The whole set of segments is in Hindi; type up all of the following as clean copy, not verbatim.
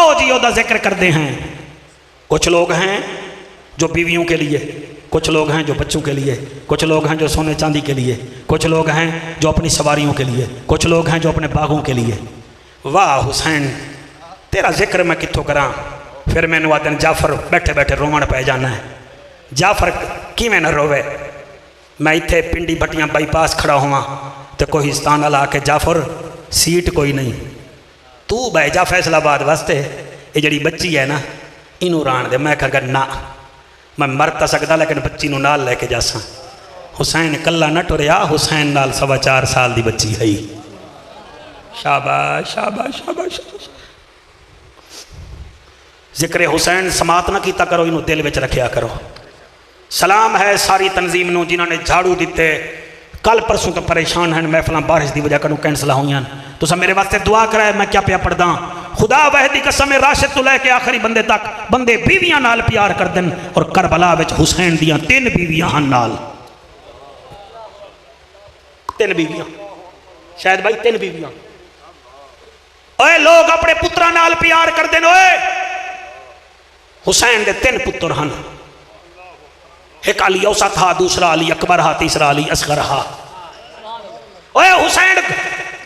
आओ जी ओदा जिक्र करते हैं। कुछ लोग हैं जो बीवियों के लिए, कुछ लोग हैं जो बच्चों के लिए, कुछ लोग हैं जो सोने चांदी के लिए, कुछ लोग हैं जो अपनी सवारियों के लिए, कुछ लोग हैं जो अपने बागों के लिए। वाह हुसैन तेरा जिक्र मैं कितों करा। फिर मैंने आदन जाफर बैठे बैठे रोवण पै जाना है। जाफर किवें न रोवे। मैं इत्थे पिंडी भट्टियां बाईपास खड़ा हुआ तो कोहिस्तान वाला आके जाफर सीट कोई नहीं, तू बह जा फैसलाबाद वास्ते, ये जड़ी बच्ची है ना इनू राण दे। मैं कहा ना मैं मर तो सकता लेकिन बच्ची नू नाल लैके जासा। हुसैन कला न टुरया, हुसैन नाल 4.25 साल की बच्ची है। शाबाश शाबाश शाबाश। जिक्र हुसैन समात ना किया करो, इनू दिल में रखा करो। सलाम है सारी तंजीम नू जिन्होंने झाड़ू दिते। कल परसों तो परेशान हैं, महफिल बारिश की वजह करूँ कैंसल हुई। तो सब मेरे वास्ते दुआ कराए। मैं क्या पिया पढ़दा, खुदा वहदी कसम राशिद तो लैके आखिरी बंदे तक बंदे बीवियां नाल प्यार कर देन। और करबला विच हुसैन दियां 3 बीवियां हन नाल, 3 बीवियां, शायद भाई 3 बीवियां। ओए लोग अपने पुत्रा नाल प्यार कर देन। ओए हुसैन दे 3 पुत्र हन। एक अली औसत हा, दूसरा अली अकबर हा, तीसरा अली असगर हा। ओए हुसैन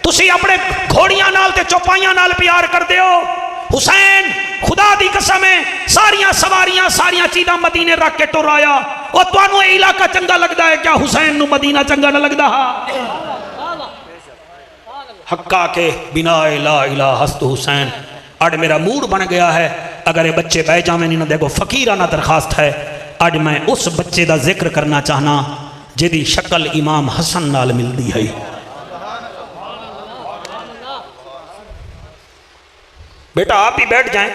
तुसी अपने घोड़ियां नाल ते चौपाइयां नाल प्यार करते हो। हुसैन खुदा दी कसम है सारियां सवारियां सारियां चीज़ां मदीने रख के टुर आया। और तुहानू ये इलाका चंगा लगता है क्या? हुसैन नू मदीना चंगा न लगता? हक्का के बिना ला इलाहा हस्त हुसैन। अज मेरा मूड बन गया है, अगर ये बच्चे बह जावे नहीं ना, देखो फकीराना दरखास्त है। अज मैं उस बच्चे का जिक्र करना चाहना जिहदी शक्ल इमाम हसन नाल मिलती है। बेटा आप भी बैठ जाएं।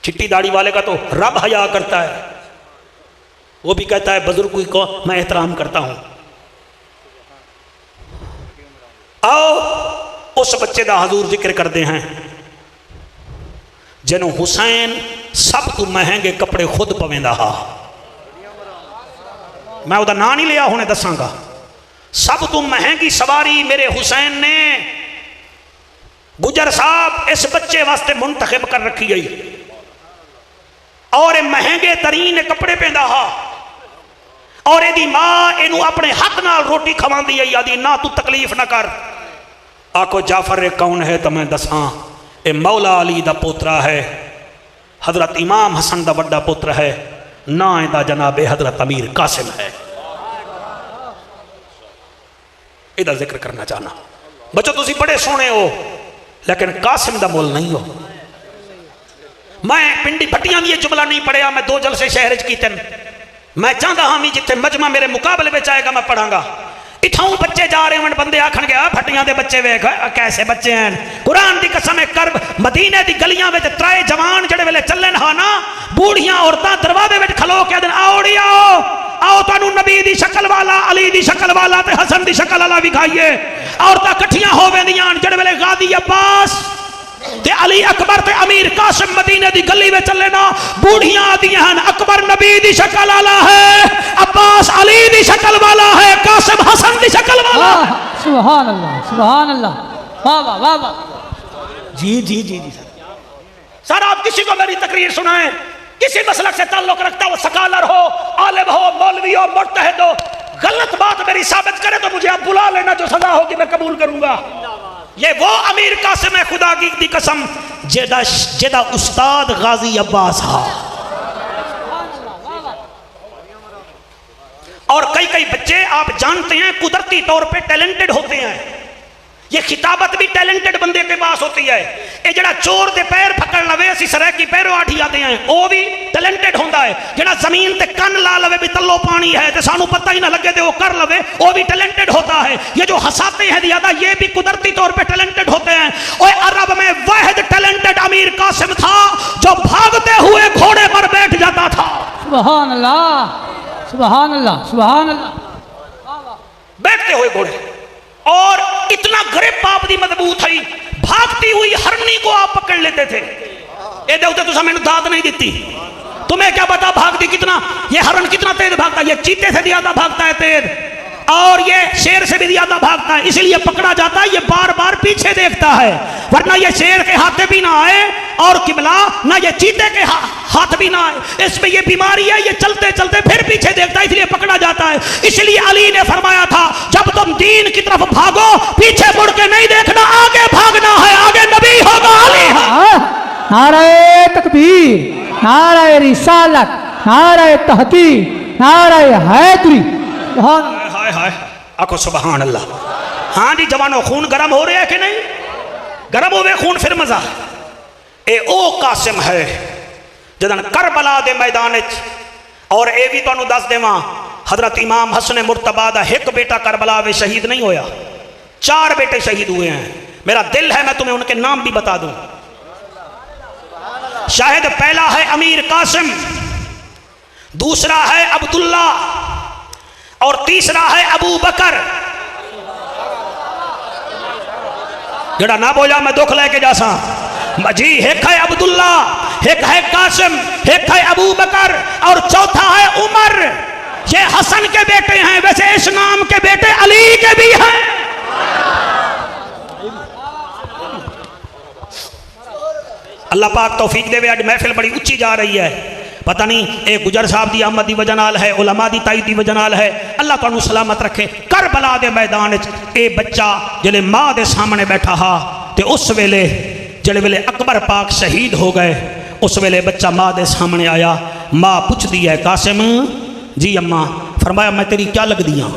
चिट्टी दाढ़ी वाले का तो रब हया करता है, वो भी कहता है बुजुर्ग को मैं एहतराम करता हूं। आओ उस बच्चे का हजूर जिक्र करते हैं जिन्हों हुसैन सब तो महंगे कपड़े खुद पवेंदा हा। मैं उसका नाम नहीं लिया, हुणे दसांगा। सब तो महंगी सवारी मेरे हुसैन ने गुजर साहब इस बच्चे वास्ते मुंतखब कर रखी गई। और महंगे तरीन कपड़े पहनदा हा। और यदी मां इनू अपने हाथ नाल रोटी खवांदी है, आदि ना तू तकलीफ ना कर। आखो जाफर कौन है तो मैं दसा, ए मौला अली दा पोतरा है, हजरत इमाम हसन दा बड़ा पुत्र है, ना इहदा जनाबे हजरत अमीर कासिम है। इहदा जिक्र करना चाहना। बच्चों तुसी बड़े सोहने हो लेकिन कासिम दा मोल नहीं हो। मैं पिंडी भट्टियां भी ये जुमला नहीं पढ़िया, मैं 2 जलसे शहर च कीते। मैं चाहता हाँ भी जिथे मजमा मेरे मुकाबले में आएगा मैं पढ़ांगा। इथों बच्चे जा रहे हो, बंदे आखन गया भट्टियां दे बच्चे वेख कैसे बच्चे हैं। कुरान की कसम है कर मदीने दी गलियां में 3 जवान जड़े वेले चलन हा ना, बूढ़ियां औरतां दरवाजे में खलो के दिन आओड़ी आओ आओ तुहानू नबी दी शक्ल वाला, अली दी शक्ल वाला ते हसन दी शक्ल वाला विखाइए। औरतां कट्ठियां हो वेंदियां जड़े वेले गादी अब्बास ते अली अकबर ते अमीर कासिम मदीने दी गली में चले ना, बूढ़ियां आदियां हैं अकबर नबी दी शक्ल वाला है, अब्बास अली दी शक्ल वाला है, कासिम हसन दी शक्ल वाला है। सुभान अल्लाह सुभान अल्लाह, वाह वाह वाह वाह। जी जी जी जी सर आप किसी को मेरी तकरीर सुनाएं, किसी मसलक से ताल्लुक रखता हो, सकालर हो, आलिम हो, मौलवी हो, मुज्तहिद हो, गलत बात मेरी साबित करे तो मुझे आप बुला लेना, जो सजा होगी मैं कबूल करूंगा। ये वो अमीर कासिम है खुदा की कसम जेदा उस्ताद गाजी अब्बास हा। और कई कई बच्चे आप जानते हैं कुदरती तौर पे टैलेंटेड होते हैं। ये खिताबत भी टैलेंटेड बंदे के पास होती है। ये जड़ा चोर के पैर पकड़ लवे असी सरैकी पैरों आठी आते हैं, वो भी टैलेंटेड होता है। जड़ा जमीन ते कन ला लवे भी तल्लो पानी है तो सानू पता ही ना लगे तो वो कर लवे, वो भी टैलेंटेड होता है। ये जो हंसाते हैं ज्यादा ये भी कुदरती तौर पे टैलेंटेड होते हैं। और अरब में वाहिद टैलेंटेड अमीर कासिम था जो भागते हुए घोड़े पर बैठ जाता था। सुभान अल्लाह सुभान अल्लाह सुभान अल्लाह। बैठते हुए घोड़े, और इतना ग्रिप आप दी मजबूत है, भागती हुई हरनी को आप पकड़ लेते थे। ये देखते तुसा मैंने दाद नहीं दी, तुम्हें क्या पता भागती कितना, ये हरण कितना तेज भागता है, ये चीते से ज्यादा भागता है तेज। और ये शेर से भी ज्यादा भागता है, इसलिए पकड़ा जाता है। ये बार बार पीछे देखता है, वरना ये शेर के हाथ भी ना आए और किबला ना ये चीते के हाथ भी ना आए। इसमें ये बीमारी है, ये चलते चलते फिर पीछे देखता है, इसलिए पकड़ा जाता है। इसलिए अली ने फरमाया था, जब तुम दीन की तरफ भागो पीछे मुड़ के नहीं देखना, आगे भागना है, आगे नबी होगा, अली है। नारे तकबीर, नारे रिसालत, नारे तहकीक, नारे हैदरी। हाय हाय आखो सुभान अल्लाह। हाँ जी जवानों, खून गर्म हो रहा है कि नहीं? गर्म हो गए खून, फिर मजा। ए ओ कासिम है जदन करबला दे मैदान और ए भी तुहानू दस देवां, हजरत इमाम हसन मुर्तबा दा एक बेटा करबला में शहीद नहीं होया, 4 बेटे शहीद हुए हैं। मेरा दिल है मैं तुम्हें उनके नाम भी बता दूं। शाहिद पहला है अमीर कासिम, दूसरा है अब्दुल्ला और तीसरा है अबू बकर। जड़ा ना बोला मैं दुख लेके जासा जी। एक है अब्दुल्ला, एक है कासिम, एक है अबू बकर और चौथा है उमर। ये हसन के बेटे हैं, वैसे इस नाम के बेटे अली के भी हैं। अल्लाह पाक तौफीक देवे। आज महफिल बड़ी उच्ची जा रही है, पता नहीं ये गुजर साहब की आमद की वजह नाल है, उलमा की ताई की वजह नाल है। अल्लाह तुहानू सलामत रखे। करबला दे मैदान ये बच्चा जिले माँ के सामने बैठा हा, तो उस वेले जिले वेले अकबर पाक शहीद हो गए, उस वेले बच्चा माँ के सामने आया। माँ पूछती है, कासिम जी अम्मा। फरमाया मैं तेरी क्या लगदी हाँ?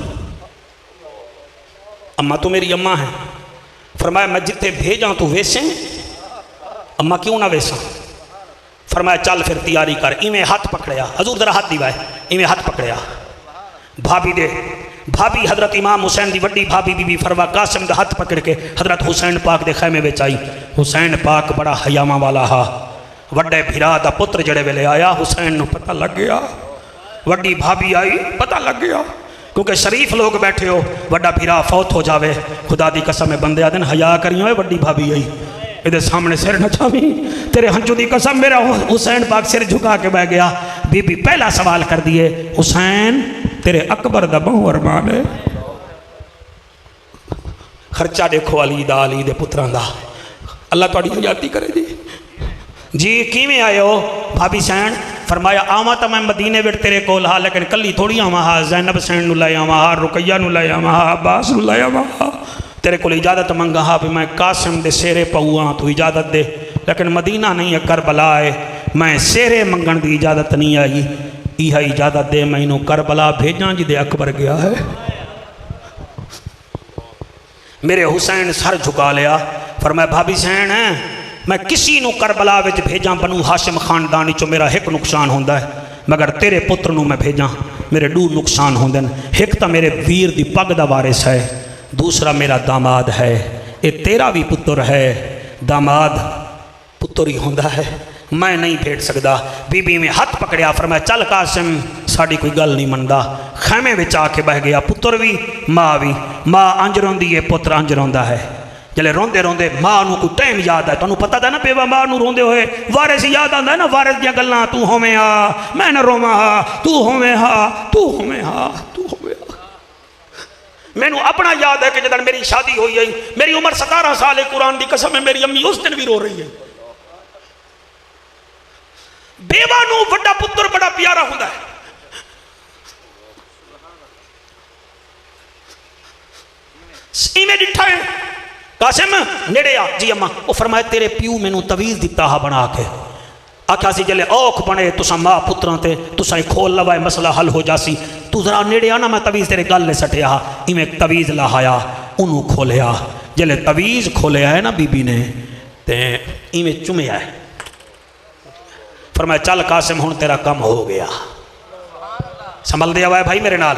अम्मा तू मेरी अम्मा है। फरमाया मैं जिथे भेजा तू वेसे? अम्मा क्यों ना वेसा? फरमाया चल फिर तैयारी कर। इवें हाथ पकड़िया, हजूर जरा हाथ दिवाए, इवें हाथ पकड़िया। भाभी हजरत इमाम हुसैन की वड्डी भाभी बीबी फरवा कासिम का हाथ पकड़ के हजरत हुसैन पाक के खैमे में आई। हुसैन पाक बड़ा हयामा वाला हा, वड्डे भिरा का पुत्र जड़े वेले आया, हुसैन को पता लग गया। वड्डी भाभी आई, पता लग गया, क्योंकि शरीफ लोग बैठे हो, वड्डा भिरा फौत हो जावे, खुदा दी कसम है बंदे आदन हया करियो। वड्डी भाभी आई, ये सामने सिर नचावी, तेरे हंजू की कसम। मेरा हुसैन पाक सिर झुका के बह गया। बीबी पहला सवाल कर दिए, हुसैन तेरे अकबर दा बहु अरमान है? खर्चा देखो अली दा, अली दे पुत्रां दा। अल्लाह तुहाडी हयाती करे जी। किवें आए हो भाभी सैन? फरमाया आवा तो मैं मदीने विच तेरे कोल हा, लेकिन कली थोड़ी आवा हा। जैनब सैन नूं लै आवा हा, रुकैया नूं लै आवा हा, अब्बास नूं लै आवा हा। तेरे को इजाज़त मंगा हा भी मैं कासिम दे सेरे पऊँ, तू इजाज़त दे। लेकिन मदीना नहीं है, करबला है, मैं सेरे मंगण की इजाज़त नहीं आई। यह इजाज़त दे मैनू करबला भेजा जिदे अकबर गया है। मेरे हुसैन सर झुका लिया। पर मैं भाभी सैन है, मैं किसी नू करबला विच भेजा बनू हाशिम खानदान चो मेरा एक नुकसान होंदा है, मगर तेरे पुत्र नू मैं भेजा मेरे 2 नुकसान होंदे हैं। एक तो मेरे वीर दी पग दा वारिस है, दूसरा मेरा दामाद है। ये तेरा भी पुत्र है, दामाद पुत्र ही होंदा है, मैं नहीं भेज सकता। बीबी में हाथ पकड़िया, फरमाया चल कासिम साड़ी कोई गल नहीं मनता। खैमे में आके बह गया, पुत्र भी माँ भी। माँ अंज रोंदी है, पुत्र अंज रोंदा है। जले रोंदे रोंदे माँ को कोई टाइम याद है, तुहानू पता था ना पेवा माँ रोंदे हुए वारिस याद आता है ना, वारिस दियां गल्लां, तू होवें हा मैं न रोवां हा, तू होवें हा तू होवें हा तू होवें हा। मैनू अपना याद है कि जदन मेरी शादी हुई है, मेरी उम्र 17 साल है, कुरान की कसम है, मेरी अम्मी उस दिन भी रो रही है। बेवा नू वड्डा पुत्र बड़ा प्यारा होता है। इवें डिठा है कासिम नेड़े आ जी अम्मा। वो फरमाए तेरे प्यू मैनू तवीज़ दिता हा बना के, आख्या सी जले औख बने तुसा माँ पुत्रां ते तुसा खोल लवाए मसला हल हो जासी, तू जरा नेड़े आना मैं तवीज़ तेरे गल ने सटिया। इवें तवीज़ लाया, उन्होंने खोलिया। जले तवीज़ खोलिया है ना बीबी ने, ते इवें चुमिया है। फरमाया चल कासिम हुण तेरा कम हो गया, संभल दिया हुआ है भाई, मेरे नाल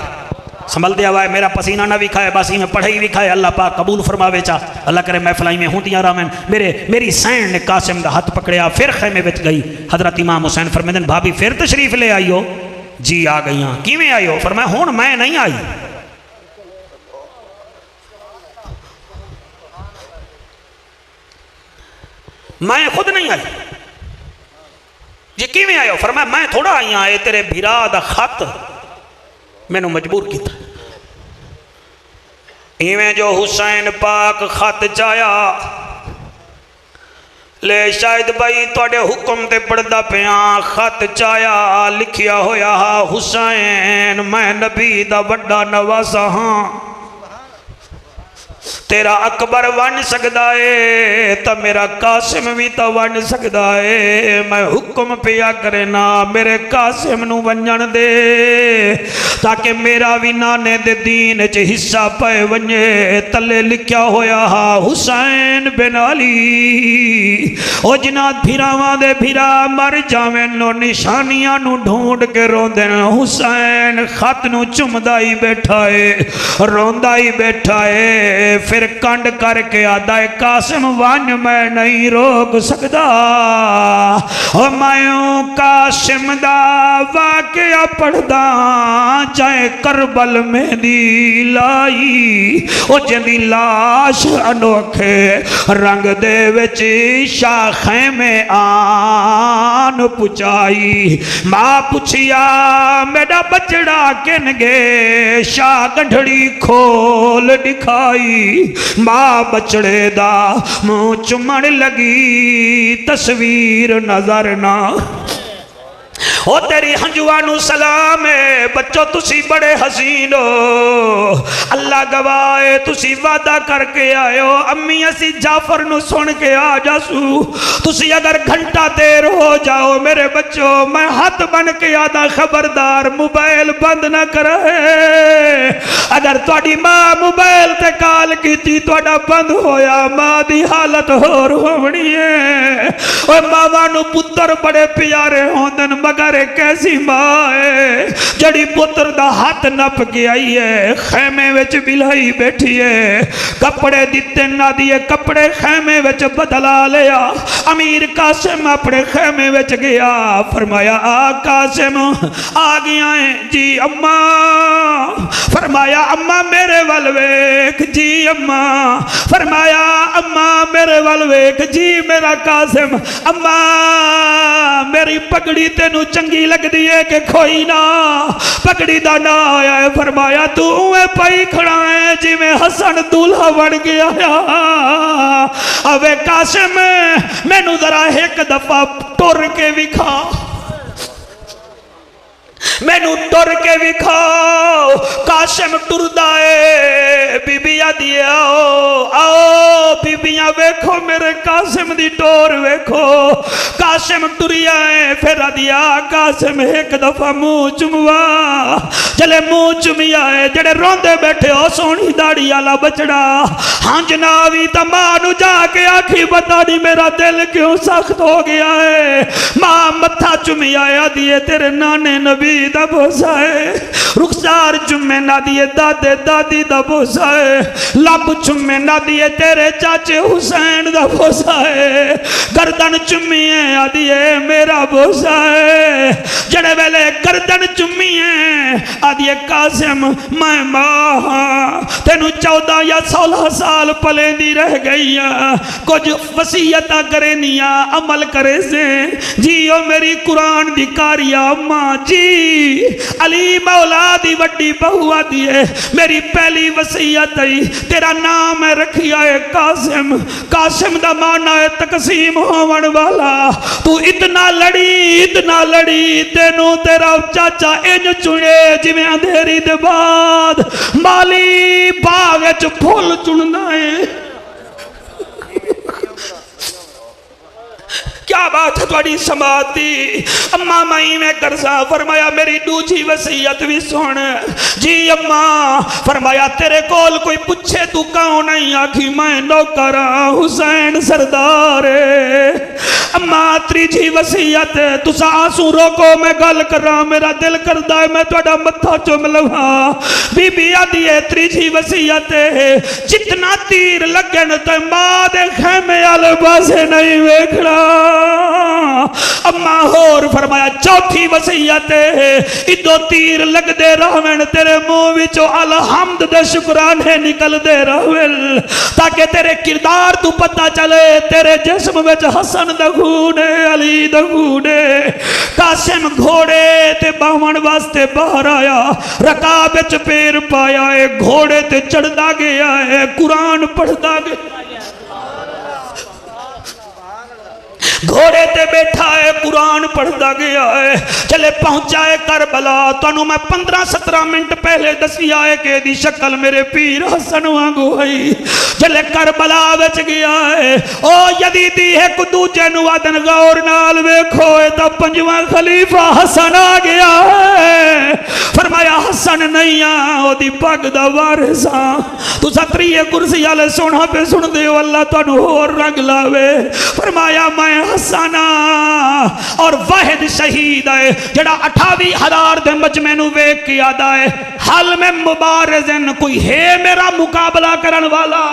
संभल दिया हुआ है। मेरा पसीना ना भी खाए, बस ही में पढ़ाई भी खाए। अल्लाह पाक कबूल फरमावे चा, अल्लाह करे महफिलाई में होंदियां रहन। मेरी सैन ने कासिम का हाथ पकड़िया, फिर खैमे विच गई। हजरत इमाम हुसैन फरमाते हैं भाभी फिर तशरीफ ले आई हो? जी आ गई हाँ। किवें आई हो? फरमाया हुण मैं नहीं आई, मैं खुद नहीं आई। जी किवें आए हो? फरमाया मैं थोड़ा आई हाँ, तेरे भिरा दा खत मैनू मजबूर किया। इवें जो हुसैन पाक खत चाया ले शायद भाई थोड़े हुक्म ते पढ़दा पिया खत चाया लिखिया होया हुसैन मैं नबी दा वड्डा नवासा हाँ तेरा अकबर बन सकता है तो मेरा कासिम भी तो बन सकता है मैं हुक्म पिया करे ना मेरे कासिम नू वंजन दे ताकि मेरा भी नाने दे दीन च हिस्सा पे वंजे तले लिखा होया हुसैन बिन अली ओ जिन्हां फिरावां दे फिरा मर जावे नो निशानियां नू ढूंढ के रोंदे हुसैन खत नू चुमदा ही बैठा है रोंदा ही बैठा है फिर कंड करके आदा है कासिम वन मैं नहीं रोक सकता मैं कासिम दा वाकया पढ़दा चाहे करबल में दी लाई ओ जिंदी लाश अनोखे रंग दे विच शाखे में आन पुचाई मां पुछिया मेरा बचड़ा किन गे शाह गंढड़ी खोल दिखाई मां बचड़े दा मुंह चुमण लगी तस्वीर नजर ना ओ तेरी हंजुआनू सलाम है बच्चों तुसी बड़े हसीन हो अल्लाह गवाए तुसी वादा करके आयो अम्मी असी जाफर नु सुन के आ जासू तुसी अगर घंटा देर हो जाओ मेरे बच्चों मैं हाथ बन के आदा खबरदार मोबाइल बंद ना करे अगर तुहाडी मां मोबाइल ते कॉल कीती तुहाडा बंद होया मां दी हालत होर होवनी है ओ मावां नु पुत्तर बड़े प्यारे होंदन मगर कैसी मां है जड़ी पुत्र दा हाथ नप के आई है खैमे विच बिलाई बैठी है कपड़े दिते ना दिए कपड़े खैमे विच बदला लिया अमीर कासिम अपने खैमे विच गया फरमाया आ कासिम आ गया है जी अम्मा फरमाया अम्मा मेरे वल वेख जी अम्मा फरमाया अम्मा मेरे वल वेख जी मेरा कासिम अम्मा मेरी पगड़ी तेनू चंगी लगती है कि खोई ना पगड़ी दा ना आया है फरमाया तू उए पाई खड़ा है जिवें हसन दूल्हा बन गया अवे कासिम मैनू जरा एक दफा टुर के विखा मैनू टुर के विखाओ कासिम टुरदा है बीबी आदी आओ आओ बीबियां वेखो मेरे कासिम दी टोर वेखो कासिम टुरिया है फिर आदिया कासिम एक दफा मुंह चुमवा जले मुंह चुमिया है जड़े रोंदे बैठे हो सोहनी दाढ़ी वाला बचड़ा हंज ना भी तो मां नू जाके आखी बता दी मेरा दिल क्यों सख्त हो गया है मां मत्था चुमिया आदी है तेरे नाने नबी दा बोसा है रुखसार चुमे ना दिए दादे दादी दा बोसा है लब चुमे ना दिए तेरे चाचे हुसैन दा बोसा है गर्दन चुमी है आदि है मेरा बोसा है जड़े वेले गर्दन चुमी है आदि है कासिम मैं मां तेनू 14 या 16 साल पलेंदी रह गई कुछ वसीयत करेनिया अमल करे से जियो मेरी कुरान दी कारिया मां जी अली मौला दी वड्डी बहु आदी है मेरी पहली वसीयत है तेरा नाम है रखिया है कासिम कासिम दा माना है तकसीम होवन वाला तू इतना लड़ी तेनू तेरा चाचा इंज चुने जिवें अंधेरी दे बाद माली बाग च फुल चुनना है क्या बात है थोड़ी समाती अम्मा मई में करसा फरमाया मेरी दूसरी वसीयत भी सुन जी अम्मा फरमाया तेरे कोल कोई पूछे तू कौन नहीं आखी मैं नौकर हुसैन सरदार अम्मा तीजी वसीयत तुसा आंसू रोको मैं गल करा मेरा दिल करदा है मैं तुहाडा मत्था चुम लवा बीबी आदी है तीजी वसीयत जितना तीर लगन ते मां दे खेमे वाले पासे नहीं वेखना अम्मा होर फरमाया चौथी वसीयत इदो तीर लगदे रहवन तेरे मुंह विचों अलहम्द दे शुकराने निकलदे रहवन ताकि तेरे किरदार तू पता चले तेरे जिस्म विच हसन दा खूने अली दा खूने। कासिम घोड़े ते बावन वास्ते बाहर आया, रकाब विच पैर पाया है, घोड़े ते चढ़दा गया है, कुरान पढ़दा गया, घोड़े ते बैठा है, कुरान पढ़ता गया है। चले पहुंचा है करबला। तुहानू मैं 15-17 मिनट पहले दसिया है कि दी शक्ल मेरे पीर हसन वांगू है। चले करबला विच गया है, ओ यदीदी एक दूजे नू आदन गौर नाल वेखो, तो 5वां खलीफा हसन आ गया है। फरमाया हसन नहीं आ, ओदी पग दा वारिस आ। तुसा 3 कुर्सी वाले सोना पे सुनदे हो, अल्लाह तुहानू होर रंग लावे। फरमाया मैं हसना और वाहिद शहीद है जड़ा 28,000 दे मजमे नू वेख के आदा है, हल में मुबारज़न कोई है मेरा मुकाबला करन वाला।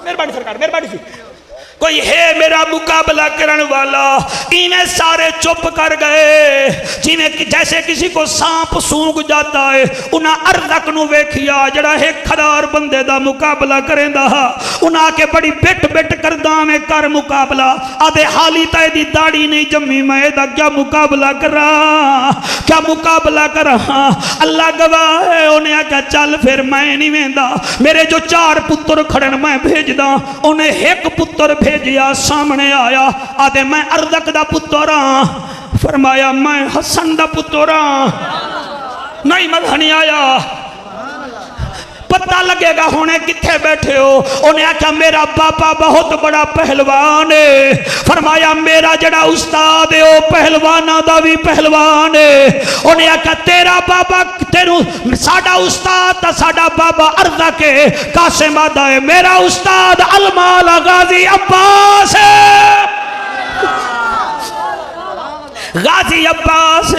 मेहरबानी सरकार, मेहरबानी सी, कोई है मेरा मुकाबला करन वाला। इन्हें सारे चुप कर गए, जिन्हें जैसे किसी को सांप सूंघ जाता है। उन्हें अरदक नू वेखिया जड़ा 1,000 बंदे दा मुकाबला करेंदा, उन्हें आके बड़ी बिट बिट करदा में कर मुकाबला। आदे हाली ताए दी दाढ़ी नहीं जम्मी, मैं एदा क्या मुकाबला करा, क्या मुकाबला करा। अल्लाह गवाह है, उन्हें आख्या चल फिर मैं नहीं वेंदा, मेरे जो 4 पुत्र खड़न मैं भेजदा। उन्हें 1 पुत्र भेजिया, सामने आया, आदे मैं अरदक दा पुत्र हाँ। फरमाया मैं हसन दा पुत्र हाँ। नहीं मजा नहीं आया, पता लगेगा हुणे किथे बैठे हो। उन्हें आख्या मेरा बाबा बहुत बड़ा पहलवान है। फरमाया मेरा जड़ा उस्ताद है वो पहलवाना दा भी पहलवान है। उन्हें आख्या तेरा बाबा, तेरू साडा उस्ताद ता साडा बाबा अर्दा के कासिम आदा है, मेरा उस्ताद अलमाला गाजी अब्बास है। गाजी अब्बास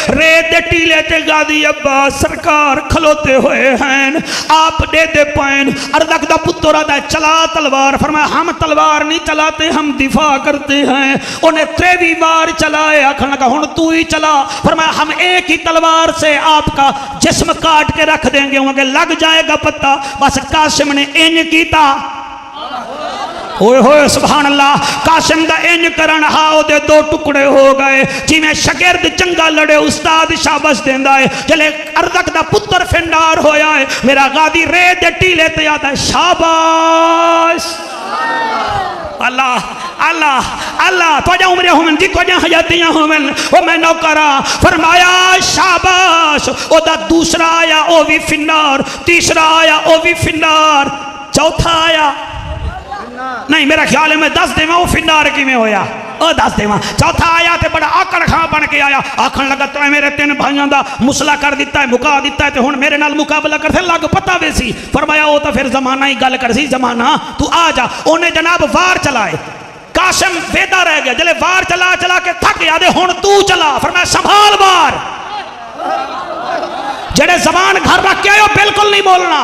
रेत टीले ते गाजी अब्बास सरकार खलोते हुए हैं, आप दे दे पैन। अरदक दा पुत्र आता है, चला तलवार। फरमाया हम तलवार नहीं चलाते, हम दिफा करते हैं। उन्हें 23 बार चलाए, आखन लगा हुण तू ही चला। फरमाया हम एक ही तलवार से आपका जिस्म काट के रख देंगे, वहां लग जाएगा पता। बस कासिम ने इंज कीता, होए होए सुभान अल्लाह। कासिम दा इंज करन हा ओदे 2 टुकड़े हो गए। जिवें शागिर्द चंगा लड़े उस्ताद शाबाश देंदा है, जले अरदक दा पुत्र फिंडार होया है, मेरा गादी रेत दे टीले ते आता है, शाबाश अल्लाह अल्लाह अल्लाह। तुझा उम्र होवन जी, तुझा हयातियां होवन, ओ मैं नौकरा। फरमाया शाबाश। ओदा दूसरा आया ओ भी फिंडार, तीसरा आया ओ भी फिंडार, चौथा आया नहीं मेरा ख्याल है मैं 10 देवा वो फिंडार किमें होया, 10 देवा। चौथा आया तो बड़ा आकड़ खां बन के आया, आखन लगा तो मेरे 3 भाइयों का मुसला कर दिता है, मुका दिता है, तो हुण मेरे नाल मुकाबला करते लग पता वे सी। फरमाया वो तो फिर जमाना ही गल कर सी, जमाना तू आ जा। उन्हें जनाब वार चलाए, कासिम वेदा रह गया, जले वार चला चला के थक गया, दे हुण तू चला। फरमाया संभाल वार, जेड़े जबान घर रख के आयो बिल्कुल नहीं बोलना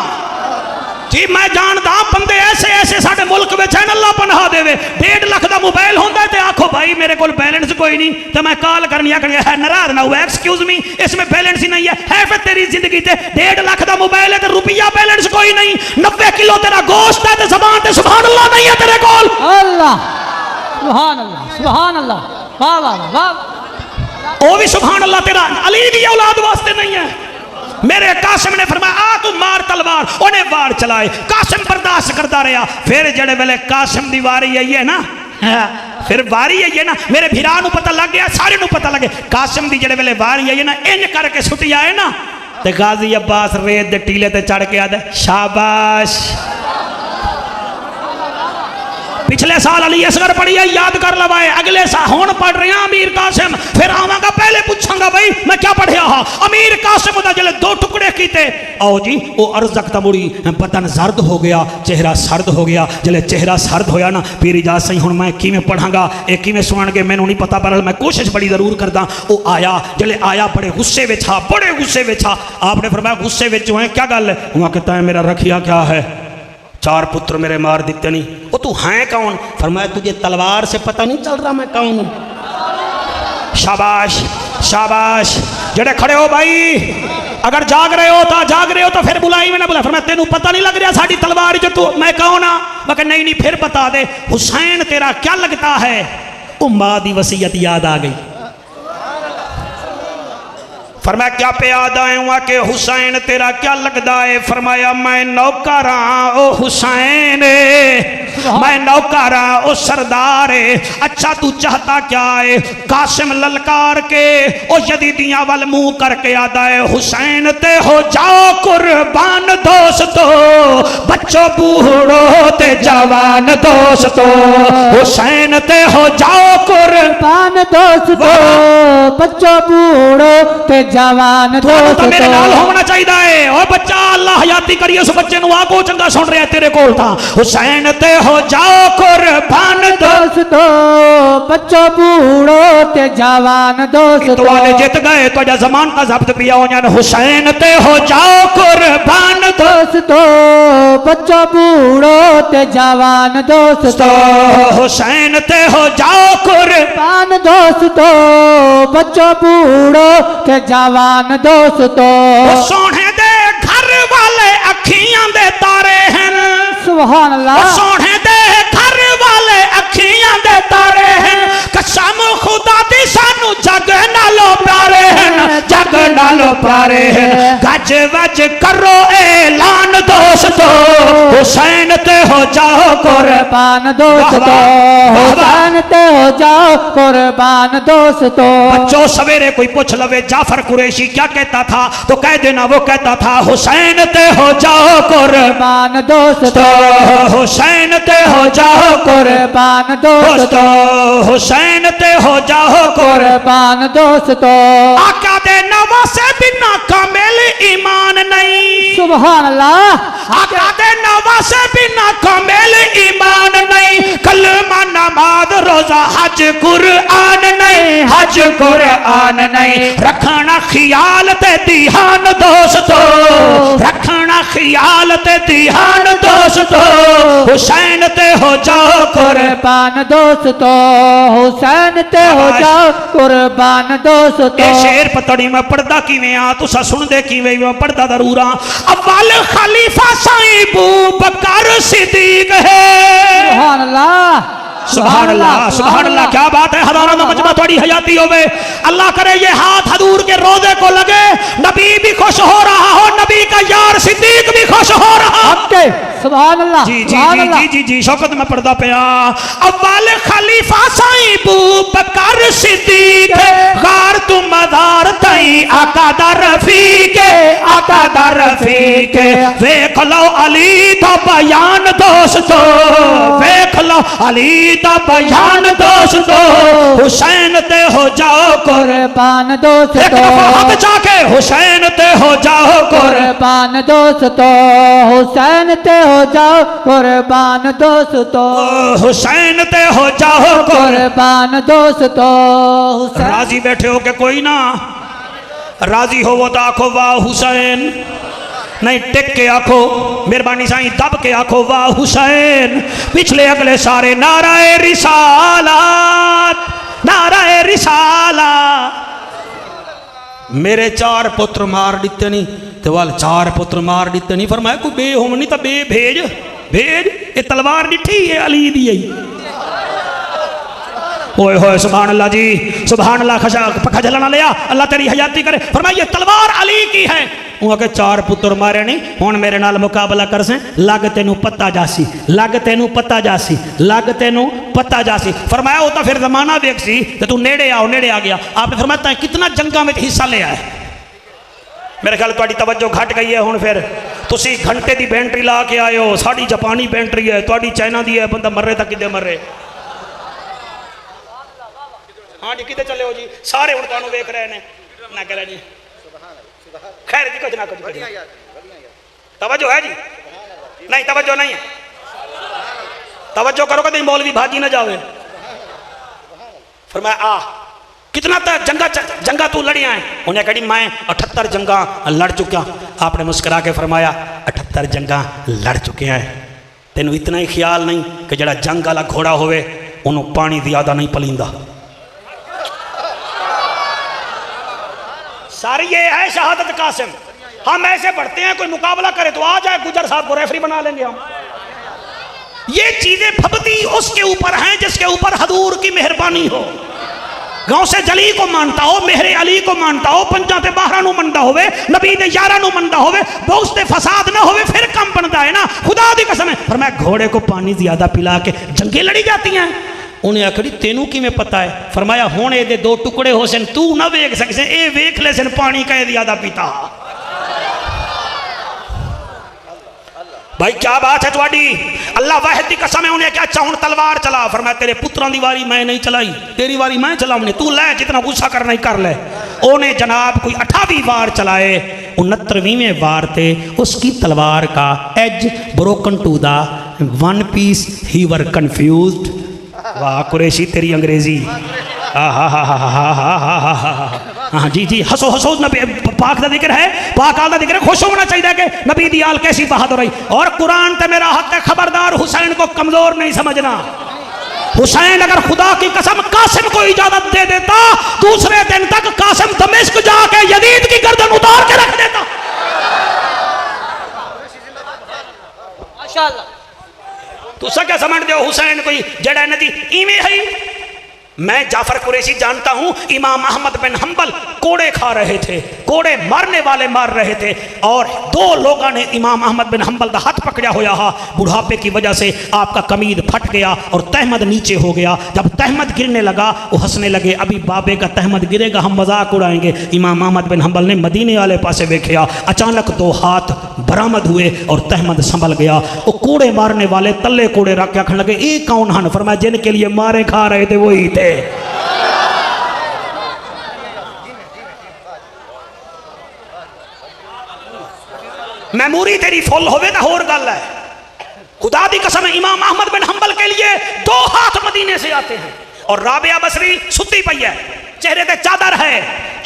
जी। मैं जानता बंदे ऐसे ऐसे साडे मुल्क में है, अल्लाह पनाह देवे। 1.5 लाख का मोबाइल होंदा है, आखो भाई मेरे को बैलेंस कोई नहीं, तो मैं कॉल करनी है नाराज ना हुआ, एक्सक्यूज मी इसमें बैलेंस ही नहीं है। फिर तेरी जिंदगी ते 1.5 लाख का मोबाइल है, तो रुपया बैलेंस कोई नहीं, 90 किलो तेरा गोश्त है, तो जबान ते सुभान अल्लाह नहीं है तेरे कोल। अल्लाह सुभान अल्लाह सुभान अल्लाह, वाह वाह वाह। वो भी सुभान अल्लाह तेरा अली दी औलाद वास्ते नहीं है। मेरे कासिम ने फरमाया आ तू मार तलवार। उन्हें वार चलाए, कासिम बर्दाश्त करता रहा। फिर जड़े वेले कासिम दी वारी आई है ना, फिर वारी आई है ना, मेरे भिरा नू पता लग गया, सारे नू पता लगे कासिम दी जड़े वेले वारी आई है ना, इंज करके सुटी आए ना, ते गाजी अब्बास रेत दे टीले ते चढ़ के आदे शाबाश। पिछले साल अली असगर पढ़ी है, याद कर लवाए, अगले साल हुण पढ़ रहे हैं अमीर कासिम। फिर आवांगा, पहले पूछांगा भाई मैं क्या पढ़िया हाँ। अमीर कासिम दा जले 2 टुकड़े कीते, आओ जी वो अरज़क दा मुड़ी बदन सर्द हो गया, चेहरा सर्द हो गया। जले चेहरा सर्द होया ना, पीर इजाज़त सही हुण मैं किवें पढ़ांगा, एक किवें सुनाणगे मैनूं नहीं पता, पर मैं कोशिश बड़ी जरूर करदा। वो आया, जले आया बड़े गुस्से विच हा, बड़े गुस्से विच हा। आपने फरमाया गुस्से विच है क्या गल है? वहां कहता है मेरा रखिया क्या है, 4 पुत्र मेरे मार दिते नहीं। वो तू है कौन? फरमाया तुझे तलवार से पता नहीं चल रहा मैं कौन हूं। शाबाश शाबाश, जड़े खड़े हो भाई अगर जाग रहे हो तो फिर बुलाई में ना बुला। फिर मैं तेनू पता नहीं लग रहा साड़ी तलवार जो तू मैं कौन हाँ? मैं कहा नहीं फिर बता दे हुसैन तेरा क्या लगता है। वो माँ की वसीयत याद आ गई। फरमाया क्या पे याद आए हुआ कि हुसैन तेरा क्या लगता है। फरमाया मैं नौकर हाँ ओ हुसैन, मैं नौकर हाँ ओ सरदार है। अच्छा तू चाहता क्या है? कासिम ललकार के ओ यजीदियां वाल मुंह करके याद आए हुसैन ते हो जाओ कुर्बान दोस्तों, बच्चों बूढ़ो ते जवान दोस्तों, हुसैन ते हो जाओ कुर्बान दोस्तों, बच्चों बूढ़ो ते जवान दोस्त तो मेरे नाल होना चाहिए। ओ बच्चा अल्लाह हयाती करिए उस बच्चे नु आगो चंगा सुन रहा है तेरे कोल था। हुसैन ते हो जाओ कुर्बान दोस्तों, बच्चों बूढ़ो ते जवान दोस्तों, तो वाले जित गए तो जमान का जब्त पिया हो जान। हुसैन ते हो जाओ कुर्बान दोस्तों, बच्चों बूढ़ो ते जवान दोस्तों, हुसैन ते हो जाओ कुर्बान दोस्तों, बच्चों बूढ़ो ते जवान दोस्तों। सोने दे घर वाले अखियां दे तारे हैं। सुभान अल्लाह। सोने दे घर वाले अखियां दे तारे हैं। कसम खुदा दी सानू जग नालो प्यारे हैं, जग नालो प्यारे हैं। गज वज करो ऐलान दोस्तों, हुसैन ते हो जाओ कुर्बान दोस्तों, हुसैन ते हो जाओ कुर्बान दोस्तों। बच्चों सवेरे कोई पूछ लवे जाफर कुरैशी क्या कहता था तो कह देना वो कहता था हुसैन ते हो जाओ कुर्बान दोस्तों, हुसैन ते हो जाओ कुर्बान दोस्तों, हुसैन ते हो जाओ कुर्बान दोस्तों। आका दे नवासे बिना कामिल ईमान नहीं। सुभान अल्लाह। आका दे नवासे बिना कामिल ईमान नहीं। कलमा नमाज रोजा हज कुरान नहीं, हज कुरान नहीं। रखना ख्याल ते ध्यान दोस्तों, रखना ख्याल ते ध्यान दोस्तों, हुसैन ते हो जाओ कुर्बान दोस्तों, हुसैन ते हो जाओ कुर्बान दोस्तों। शेर पतड़ी में पढ़दा किवें आ तुसा सुन दे किवें मैं पढ़दा जरूर आ। अव्वल खलीफा साईं अबू बकर सिद्दीक है। सुभान अल्लाह, सुभान अल्लाह, सुभान अल्लाह। क्या बात है। हजारों का मजमा थोड़ी हयाती होवे। अल्लाह करे ये हाथ हजूर के रोजे को लगे, नबी भी खुश हो रहा हो, नबी का यार सिद्दीक भी खुश हो रहा। सुभान अल्लाह। जी जी जी जी जी जी शौकत में पढ़दा पिया। अव्वल खलीफा साईं अबू बकर सिद्दीक गार तू मज़ार तई आका दा रफीक, आका दा रफीक। वेख लो अली दा बयान दोस्तों, वेख लो अली दा बयान दोस्तों, हुसैन ते हो जाओ कुर्बान दोस्तों, हाथ जाके हुसैन ते हो जाओ कुर्बान दोस्तों, हुसैन ते हो जाओ कुर्बान दोस्तों, हुसैन ते हो जाओ कुर्बान दोस्तों। राजी बैठे हो के कोई ना राजी हो वो तो आखो वाह हुसैन, नहीं टिक के आखो मेहरबानी साईं, दब के आखो वाह हुसैन। पिछले अगले सारे नाराए रिसालत, नाराए रिसालत। मेरे चार पुत्र मार दिते नहीं तो वाल चार पुत्र मार दिते नहीं। फरमाया कोई बे होम नहीं तो बे भेज भेज। ये तलवार डिठी है अली दी आई। ओए होए सुभान अल्लाह जी, सुभान अल्लाह। खशा पखा जलाना लिया अल्लाह तेरी हयाती करे। फरमाया ये तलवार अली की है। उनके चार पुत्र मारे नहीं हुण मेरे नाल मुकाबला कर से। लग तेनू पता जासी, लग तेनू पता जासी, लग तेनू पता जासी। फरमाया वो तो फिर जमाना देख सी तो तू नेड़े आओ, नेड़े आ गया। आपने फरमाया तैं कितना जंगा में हिस्सा लिया है। मेरे ख्याल तुहाडी तवज्जो घट गई है हुण। फिर तुसी घंटे की बैटरी ला के आए हो, साड़ी जापानी बैटरी है, तुहाडी चाइना दी है। बंदा मरे तो किदे मरे। हाँ जी किते चले हो जी, सारे हुण तुहानू वेख रहे ने ना करे जी। खैर जी कुछ ना कुछ तवज्जो है जी, नहीं तवज्जो नहीं है। तवज्जो करो कहीं मौलवी भागी ना जावे। फरमाया आ कितना तक जंगा तू लड़िया है। उन्हें कही मैं 78 जंगा लड़ चुका। आपने मुस्कुरा के फरमाया 78 जंगा लड़ चुके हैं। तेन इतना ही ख्याल नहीं कि जड़ा जंग वाला घोड़ा होवे उन्होंने पानी ज्यादा नहीं पलींदा। सारी ये है शहादत कासिम। हम ऐसे पढ़ते हैं, कोई मुकाबला करे तो आ जाए, गुजर साहब को रेफरी बना लेंगे हम। ये चीजें फबती उसके ऊपर हैं जिसके ऊपर हजूर की मेहरबानी हो। गांव से जली को मानता हो, मेहरे अली को मानता हो, पंजा ते बाहरा नू मनदा होवे, नबी दे यारा नू मनदा होवे, बोस ते फसाद ना होवे, फिर कम बनता है ना। खुदा दी कसम है, पर मैं घोड़े को पानी ज्यादा पिला के जंगे लड़ी जाती हैं। उन्हें आखड़ी तेनू किवें पता है? फरमाया हुण ए दो टुकड़े हो सन, तू ना वेख सकसे, ए वेख ले सन पानी का ज्यादा पीता। भाई क्या बात है तुम्हारी? अल्लाह वाहिद की कसम है, उन्हें क्या चाहूं तलवार चला। फरमाया तेरे पुत्रां दी वारी मैं नहीं चलाई, तेरी वारी मैं चलाऊंगी, तू ले जितना गुस्सा करना ही कर ले। उन्हें जनाब कोई 28 वार चलाए, 69वें वार थे उसकी तलवार का edge broken to the one piece, he were confused. वाह कुरैशी तेरी अंग्रेजी, हाँ हाँ हाँ हाँ हाँ हाँ हाँ हाँ हाँ हाँ जी जी, हसो हसो। नबी पाक का जिक्र है, पाक आल का जिक्र है, खुश होना चाहिए कि नबी दी आल कैसी बहादुर रही। और कुरान ते मेरा हक है, खबरदार हुसैन को कमजोर नहीं समझना। हुसैन अगर खुदा की कसम कासिम को इजाजत दे देता, दूसरे दिन तक कासिम दमिश्क जाके यजीद की गर्दन उतार के रख देता। माशाअल्लाह। तुसा क्या समझते हो हुसैन कोई जड़ा नदी इवें है? मैं जाफर कुरैशी जानता हूं, इमाम अहमद बिन हंबल कोड़े खा रहे थे, कोड़े मारने वाले मार रहे थे, और 2 लोगों ने इमाम अहमद बिन हंबल का हाथ पकड़ा होया हा। बुढ़ापे की वजह से आपका कमीज फट गया और तहमद नीचे हो गया। जब तहमद गिरने लगा वो हंसने लगे, अभी बाबे का तहमद गिरेगा हम मजाक उड़ाएंगे। इमाम अहमद बिन हंबल ने मदीने वाले पासे देखा, अचानक 2 हाथ बरामद हुए और तहमद संभल गया। वो कोड़े मारने वाले तल्ले कोड़े रख के आखने लगे ये कौन हन? फरमाया जिनके लिए मारे खा रहे थे वही थे। मेमोरी तेरी फुल होवे तो होर गल है। खुदा दी कसम, इमाम अहमद बिन हंबल के लिए 2 हाथ मदीने से आते हैं, और राबिया बसरी सुती पई है, चेहरे पे चादर है।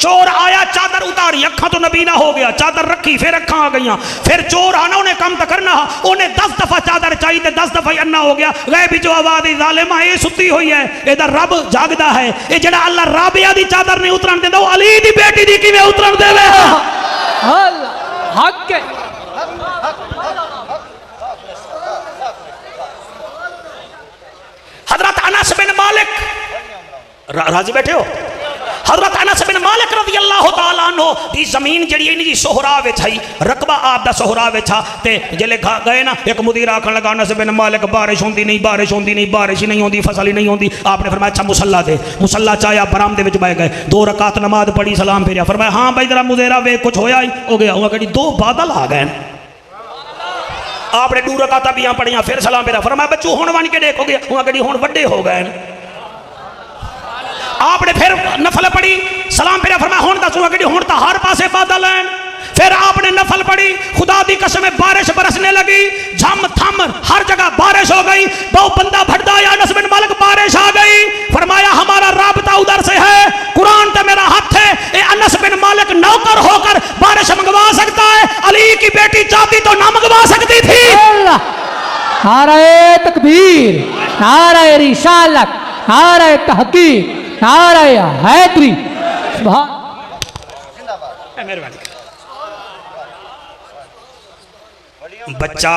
चोर आया, चादर उतारी, अखा तो नबीना हो गया, चादर रखी, फिर अखा आ गई, फिर चोर आना, उन्हें काम तो करना, उन्हें 10 दफा चादर चाहिए, 10 दफा अन्ना हो गया। गैब जो आवाज जालिमा ये सुती हुई है, इधर रब जागदा है। ये जड़ा अल्लाह राबिया दी चादर नहीं उतरन देंदा, अली दी बेटी दी किवें उतरन देवे? अल्लाह हक है। हजरत अनस बिन मालिक, राजी बैठे हो? हजरत अनस बिन मालिक रज़ी अल्लाह तआला अन्हु दी जमीन जड़ी इन्हीं दी सोहरा विच है, रकबा आप दा सोहरा विच आ। ते जेले गए ना, एक मुदीर आखन लगा अनस बिन मालिक बारिश होंदी नहीं, बारिश होंदी नहीं, बारिश ही नहीं होंदी, फसल ही नहीं होंदी। आपने फरमाया अच्छा मुसल्ला दे, मुसल्ला चाया, बरामदे विच बैठ गए, 2 रकात नमाज पढ़ी, सलाम फेरिया। फरमाया हाँ भाई जरा मुजेरा वे कुछ होया ही हो गया। हुआ कड़ी 2 बादल आ गए। आपने 2 रकात बियां पढ़ियां, फिर सलाम फेरा। फरमाया बच्चू हुण बन के देखो गया। हुआ कड़ी हुण वड्डे हो गए। आपने फिर नफल पढ़ी, सलाम फेरा। फरमाया हुण दस हुण तो हर पासे बादल हैं। फिर आपने नफल पढ़ी, खुदा दी कसम बारिश बरसने लगी, झम थम हर जगह बारिश हो गई। बहुत बंदा भटदा आया, अनस बिन मालिक बारिश आ गई। फरमाया हमारा राबता उधर से है, कुरान तो मेरा हाथ है। ये अनस बिन मालिक नौकर होकर बारिश मंगवा सकता है, अली की बेटी चाहती तो ना मंगवा सकती थी। नारे तकबीर, नारे रिसालत, नारे तहकीक, नारे हैदरी। बच्चा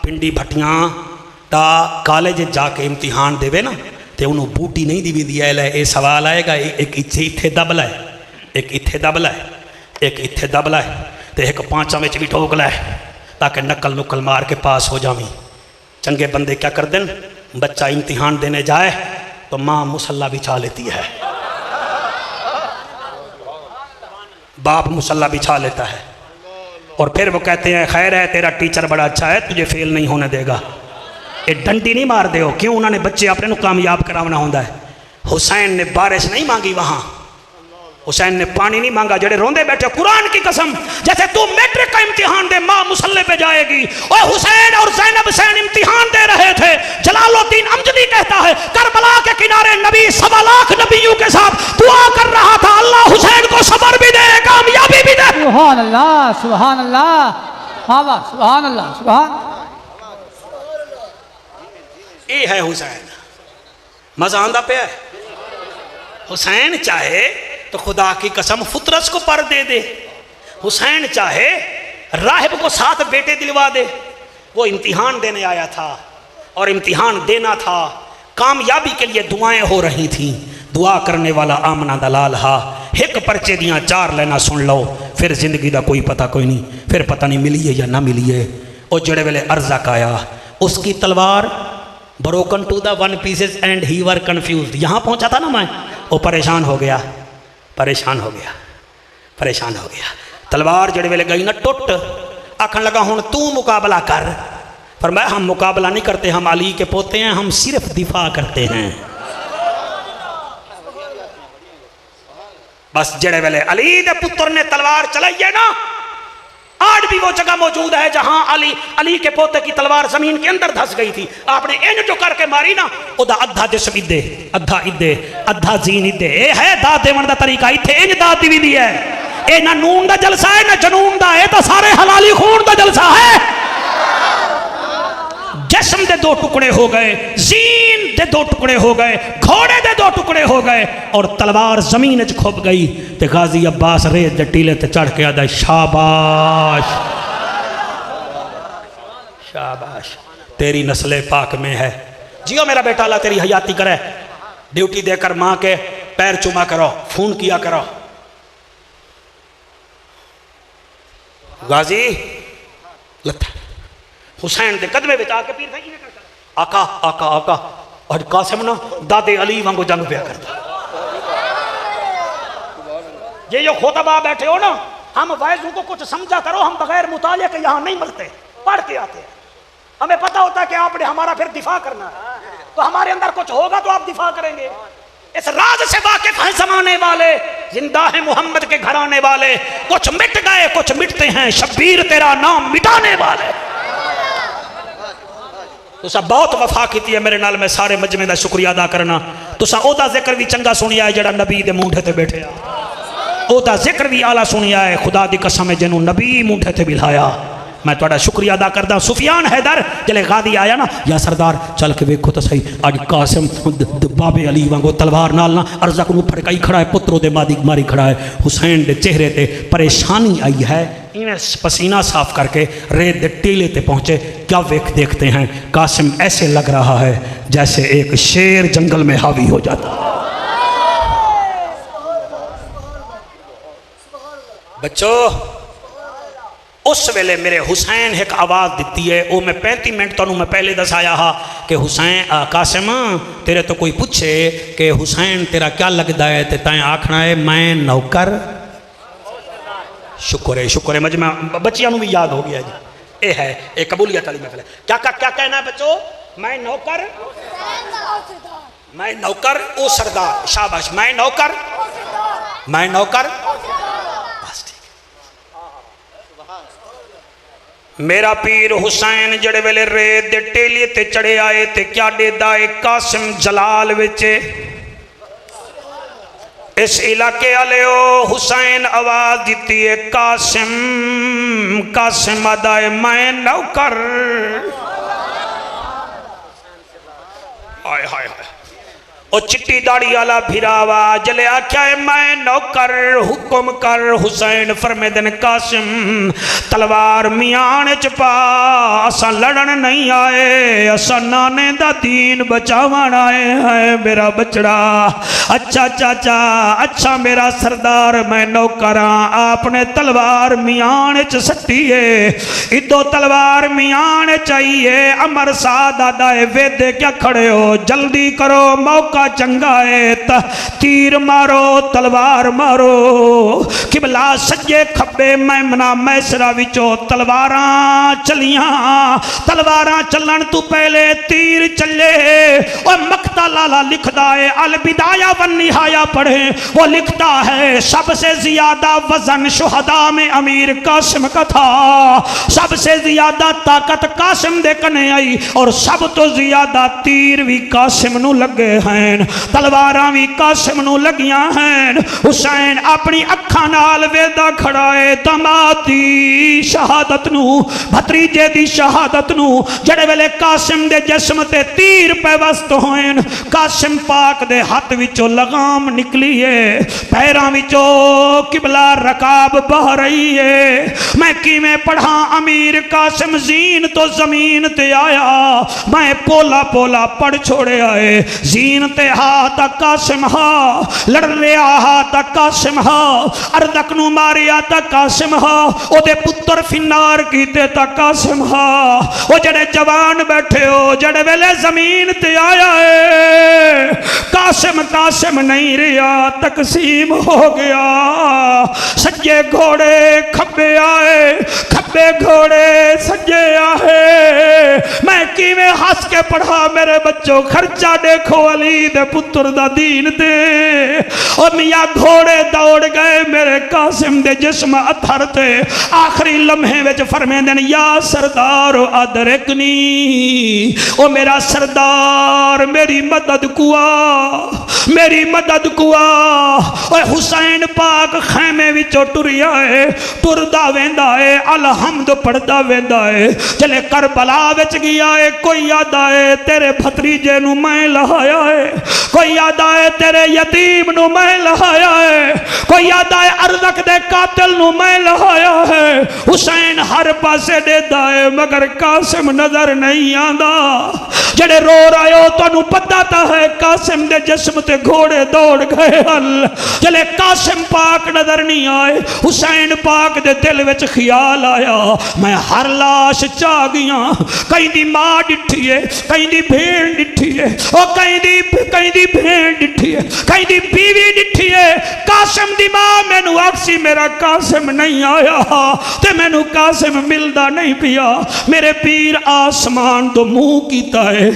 पिंडी भट्टियां दा कॉलेज जाके इम्तिहान देवे ना, तो उन्होंने बूटी नहीं दी ये सवाल आएगा, एक इत्थे दबला है, एक इत्थे दबला है, एक इत्थे दबला है, तो एक 5 में भी ठोक ला है, ताकि नकल नुकल मार के पास हो जावी। चंगे बंदे क्या कर दें, बच्चा इम्तिहान देने जाए तो माँ मुसल्ला बिछा लेती है, बाप मुसल्ला बिछा लेता है, और फिर वो कहते हैं खैर है तेरा टीचर बड़ा अच्छा है, तुझे फेल नहीं होने देगा। ये डंडी नहीं मार दे हो, क्यों? उन्होंने बच्चे अपने को कामयाब करावना होता है। हुसैन ने बारिश नहीं मांगी, वहां हुसैन ने पानी नहीं मांगा। जड़े रोंदे बैठे, कुरान की कसम, जैसे तू मैट्रिक का इम्तिहान दे, माँ मुसल्ले पे जाएगी। और हुसैन और ज़ैनब हुसैन इम्तिहान दे रहे थे। जलालुद्दीन अमजदी कहता है करबला के किनारे नबी 1.25 लाख नबियों के साथ दुआ कर रहा था, अल्लाह हुसैन को सबर भी दे, कामयाबी भी दे। सुभान अल्लाह, सुभान अल्लाह, सुभान अल्लाह, सुभान। ये है हुसैन, मजा आंदा पे है। हुसैन चाहे तो खुदा की कसम फुतरस को पर दे दे, हुसैन चाहे राहिब को 7 बेटे दिलवा दे, वो इम्तिहान देने आया था और इम्तिहान देना था। कामयाबी के लिए दुआएं हो रही थी। दुआ करने वाला आमना दलाल हा। एक परचे दियाँ 4 लाइना सुन लो, फिर जिंदगी का कोई पता कोई नहीं, फिर पता नहीं मिली है या ना मिली है। और जड़े वेले अर्जा काया, उसकी तलवार broken to the 1 pieces and he were confuse. यहाँ पहुँचा था ना मैं, वो परेशान हो गया, परेशान हो गया, परेशान हो गया। तलवार जड़े वेले गई ना टुट, आखन लगा हुण तू मुकाबला कर। पर मैं हम मुकाबला नहीं करते, हम अली के पोते हैं, हम सिर्फ दिफा करते हैं। बस जड़े वेले अली दे पुत्र ने तलवार चलाई है ना, आज भी वो जगह मौजूद है जहां अली के पोते की तलवार जमीन के अंदर धस गई थी। आपने इन जो करके मारी ना, ओदा अद्धा जिस्म इदे, अद्धा इदे, अद्धा जीन इदे। ए है दाद देवन दा तरीका, इत्थे इंज दाद दी विधि है। ए ना नून दा जलसा है ना जनून दा, ए तो सारे हलाली खून दा जलसा है। जिस्म दे 2 टुकड़े हो गए, जीन दे 2 टुकड़े हो गए, घोड़े दे 2 टुकड़े हो गए और तलवार जमीन च खुप गई। ते गाजी अब्बास रेत दे टीले ते चढ़ के आदा शाबाश शाबाश, तेरी नस्ले पाक में है। जियो मेरा बेटा, अल्लाह तेरी हयाती करे। ड्यूटी देकर माँ के पैर चुमा करो, फोन किया करो। गाजी लता हुसैन दे कदमे विच आके पीर भाई आका आका आका, और कासिम ना दादे अली वांगू जंग पिया करता। ये जो खोतबा बैठे हो ना, हम वाइजों को कुछ समझा करो, हम बगैर मुताले के यहाँ नहीं मिलते, पढ़ के आते हैं। हमें पता होता है कि आपने हमारा फिर दिफा करना है, तो हमारे अंदर कुछ होगा तो आप दिफा करेंगे। इस राज से वाकिफ हैं जमाने वाले, जिंदा है मोहम्मद के घराने वाले। कुछ मिट गए कुछ मिटते हैं, शब्बीर तेरा नाम मिटाने वाले। तुसा बहुत वफा की है मेरे नाल, मैं सारे मजमे का शुक्रिया अदा करना। तुसा ओदा जिक्र भी चंगा सुनिया है जड़ा नबी दे मूंढे ते बैठे आ, ओदा जिक्र भी आला सुनिया है। खुदा दी कसम है जिन्हों नबी मूंढे ते बिठाया, मैं तुहाडा शुक्रिया अदा करदा। सुफियान हैदर जले गादी आया ना, या सरदार चल के वेखो तो सही, अज कासिम बाबे अली वांगो तलवार नाल ना अर्ज़ा को फड़काई खड़ा है, पुत्रों दे मारी खड़ा है। हुसैन दे चेहरे ते परेशानी आई है, इन्हें पसीना साफ करके रेत दे टीले ते पहुंचे। क्या देखते हैं, कासिम ऐसे लग रहा है जैसे एक शेर जंगल में हावी हो जाता। बच्चों, उस वेले मेरे हुसैन एक आवाज़ दी है, वो मैं 35 मिनट तो मैं पहले दसाया हा कि हुसैन कासिम तेरे तो कोई पूछे कि हुसैन तेरा क्या लगता है, तो तैं आखना है मैं नौकर। शुक्र है मज में बच्चियों भी याद हो गया जी। ये है एक कबूलियत वाली महफिल। क्या कहना है बच्चों? मैं नौकर ओ सरदार। शाबाश, मैं नौकर। मेरा पीर हुसैन जड़े वेले रेत दे टेली ते चढ़े आए ते क्या देदा है कासिम जलाल विच। इस इलाके वाले हुसैन आवाज दी है कासिम अदाए मैं नौकर। हाय हाय हाय, ओ चिट्टी दाड़ी वाला फिरावा जले आख्या है मैं नौकर, हुक्म कर। हुसैन फरमेदन कासिम तलवार मियान च पा, असा लड़न नहीं आए, असा नाने दा दीन बचावन आए हैं मेरा बचड़ा। अच्छा चाचा, अच्छा मेरा सरदार, मैं नौकर हाँ। आपने तलवार मियान च सट्टी है, इदो तलवार मियान चाहिए। अमर सा दादा वेदे क्या खड़े हो, जल्दी करो मौका चंगा है। तीर मारो तलवार मारो, किबला सज्जे खब्बे मैमना मैसरा विचो तलवारां चलियां। तलवारां चलन तू पहले तीर चले। और मक्ता लाला लिखदा है अल बिदाया वन निहाया पढ़े, वो लिखता है सबसे ज्यादा वजन शुहदा में अमीर कासिम का था। सबसे ज्यादा ताकत कासिम दे कने आई और सब तो ज्यादा तीर भी कासिम नू लगे हैं। हुसैन तलवारां भी कासिम नूं लगियां हैं। हुसैन अपनी अखां नाल वेदा खड़ा है दामाद दी शहादत नूं, भतीजे दी शहादत नूं। जड़े वेले कासिम दे जिस्म ते तीर पैवस्त होए, कासिम पाक दे हाथ विचों लगाम निकली है, पैरां विचों किबला रकाब बह रही है। मैं किवें पढ़ा अमीर कासिम जीन तो जमीन ते आया, मैं पोला पोला पढ़ छोड़िया है। जीन ते हा ता कासिम हा, लड़ रहा हा ता कासिम हा, अरदक नूं मारिया ता कासिम हा, ओदे पुत्र फिनार कीते ता कासिम हा। ओ जड़े जवान बैठे हो जड़े वेले जमीन ते आया है, कासिम कासिम नहीं रहा, तकसीम हो गया। सज्जे घोड़े खब्बे आए, खब्बे घोड़े सज्जे आए। मैं किवें हंस के पढ़ा मेरे बच्चों, खर्चा देखो अली दे पुत्र दा दीन दे। और मियाँ घोड़े दौड़ गए मेरे कासिम दे जिस्म अथर ते। आखिरी लम्हे विच फरमांदे ने या सरदार अदरकनी, ओ मेरा सरदार मेरी मदद कुआ, मेरी मदद कुआ। और हुसैन पाक खैमे विचों टुरिया है, टुरदा वेंदा है, अलहमद पढ़दा वेंदा है। चले करबला विच गया है, कोई याद आए तेरे भतीजे नूं मैं लहाया है, कोई याद आए तेरे यतीम नूं मैं लहाया है, कोई याद आए अरदक दे कातिल नूं मैं लहाया है। हुसैन हर पासे देदा है मगर कासिम नजर नहीं आंदा। जड़े रो रहे हो तुहानू पता तो है कासिम दे जिस्म ते घोड़े दौड़ गए हल। चले कासिम पाक नजर नहीं आए, हुसैन पाक दे दिल विच ख्याल आया मैं हर लाश चा गया। कई दी मां डिठी है, कई दी भेड़ डिठी है, और कई दी भेड़ डिठी है, कई दी बीवी डिठी है। कासिम दी मां मैनू आखसी मेरा कासिम नहीं आया ते मैनू कासिम मिलदा नहीं पिया। मेरे पीर आसमान तो मुंह कीता है।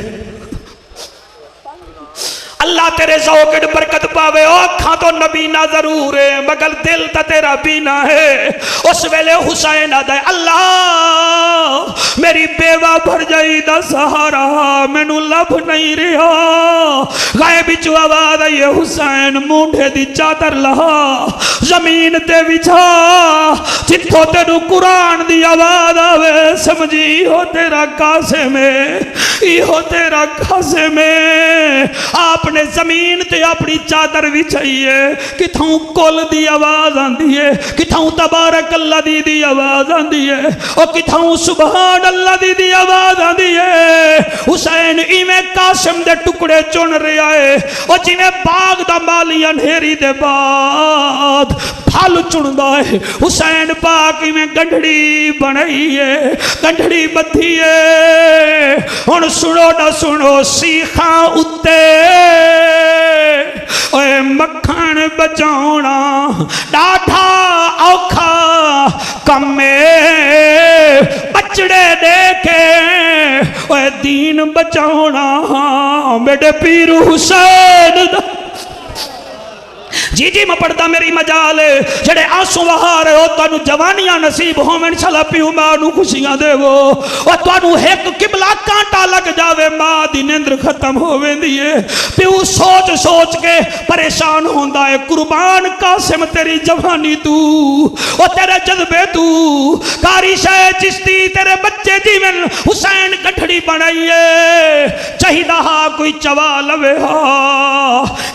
अल्लाह तेरे ज़ौक़ बरकत पावे। अखा तो नबीना जरूर है मगर दिल तो तेरा बीना है। उस वेले हुसैन आदा अल्लाह मेरी बेवा भर जाई दा सहारा मैनू लब नहीं रहा। गायब बिचू आवाज आई हुसैन मूंढे दी चादर लहा जमीन ते बिछा, जिथों तेनू कुरान दी आवाज आवे समझी हो तेरा कासिम है, इहो तेरा कासिम है। आपने जमीन ते अपनी चादर बिछाई है, किथों कुल दी आवाज आंदी है, किथों तबारक अल्लाह दी आवाज आंदी है, और किथों सुभान अल्लाह दी आवाज आंदी है। हुसैन इवें कासिम दे टुकड़े चुन रहा है, और जिवें बाग दा माली अंधेरी दे बाद फल चुनदा है। हुसैन पाक इवें गंढड़ी बनाई है, गंढड़ी बधी है। हुण सुनो ना सुनो सीखा उत्ते ओए मक्खन बचाउणा डाठा औखा कमे बचड़े देखे ओए दीन बचाउणा मेरे पीर हुसैन जी जी मैं पढ़ता मेरी मजाल जड़े आंसू वहा रहे हो तुहानू जवानियां नसीब होवन इंशाअल्लाह प्यू मां नू खुशियां देवो और तुहानू एक किबला कांटा लग जावे मां दी नींद खत्म हो वेंदी है। प्यू सोच सोच के परेशान होंदा है। कुर्बान कासिम तेरी जवानी तू और तेरे जज्बे तू कारी शाह चिश्ती तेरे बच्चे जीवन हुसैन गठड़ी बनाइए चाहिदा हा कोई चवा लवे हा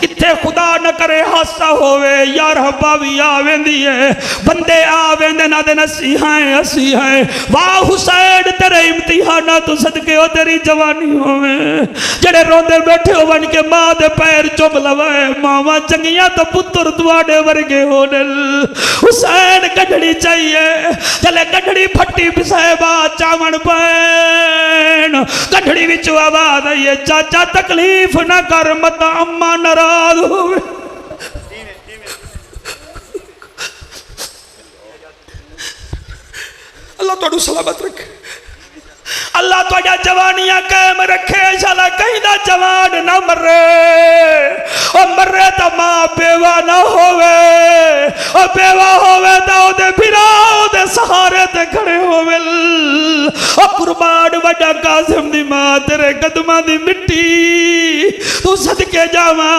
इत्थे खुदा न करे हासा होवे यार हब्बा भी आ वेंदी है बंदे आ वेंदे ना दे नसी हैं वाह हुसैन तेरे इम्तिहाना तो सदके ओ तेरी जवानी होवे जड़े रोंदे बैठे हो बन के मां दे पैर चुम लवे मावा चंगियां तो पुत्र तुहाडे वर्गे होने। हुसैन गढ़ड़ी चाहिए चले गढ़ड़ी फट्टी पिसाएबा चावण पैन गढ़ड़ी विच आवाज आई चाचा तकलीफ ना कर मत अम्मा नाराज होवे। अल्लाह तुहानू सलामत रखे अल्लाह तुहाडा जवानियां कायम रखे इंशाअल्लाह कहीं दा जवान ना मरे और मरे तो मां बेवा ना होवे और बेवा होवे तो ओदे फिरा ओदे सहारे ते खड़े होवे और कुर्बान वड्डा कासिम दी मां तेरे कदमां दी मिट्टी तू सदके जावा